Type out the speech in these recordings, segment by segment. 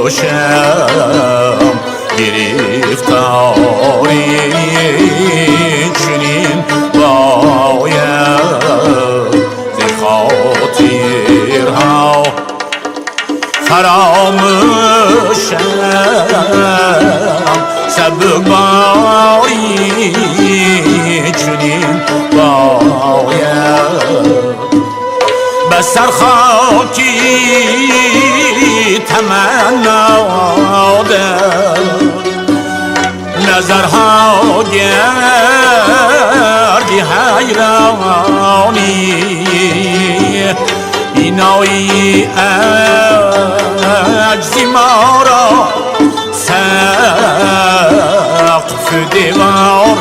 باشم گرفتاری چنین باید ز خاطرها فراموشم سبکباری چنین باید بسر خاکی تمنا دارم نظرها گردی حیرانی اینایی عجزی ما را سقف دیوار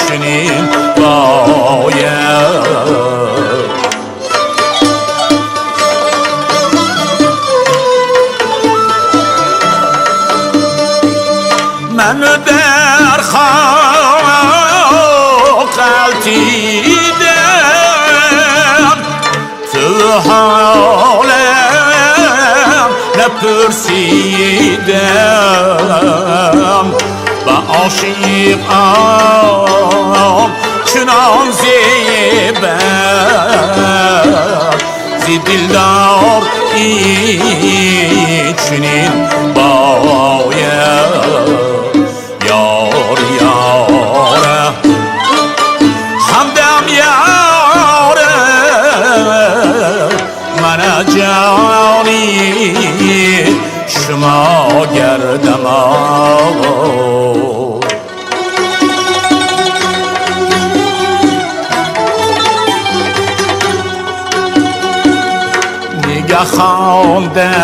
چنین باید من در خاک غلطیدم تو حالم نپرسیدم و عاشقم چنان زیبد زی دلدار چنین باید یار یاره همدم یاره من جانی شما گردم نگه خواندم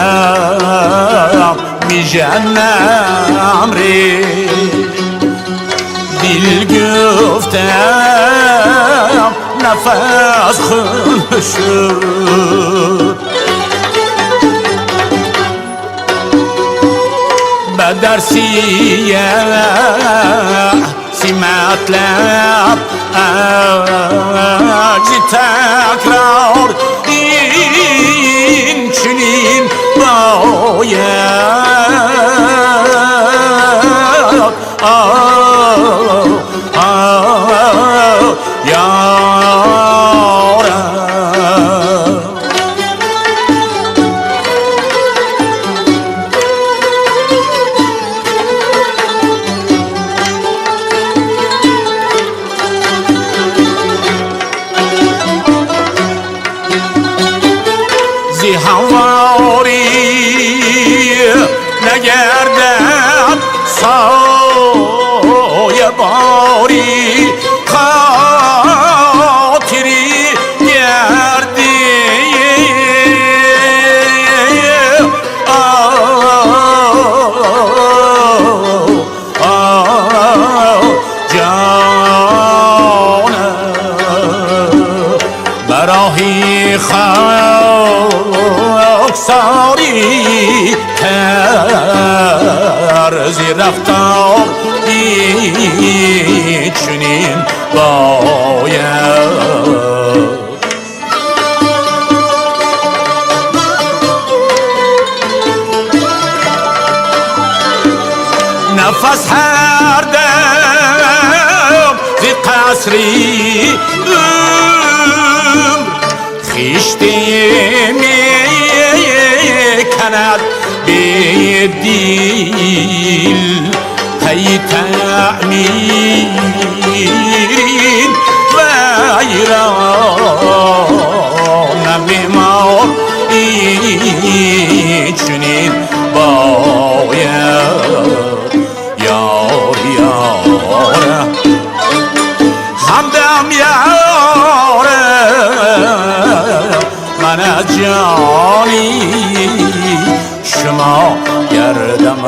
می جنم ری دل گفتم نفس خون شد بدر سی مطلب عجز تکرار این چنین باید زی همواری نگردم سایه باری خاطری گردی جانم براهی خاکساری طرز رفتار چنین باید نفس هر دم ز قصری خیشتی می کند به دیل هی تعمیرین ویران بیمار چنین باید یار یاره همدم یاره من جانی شما گردم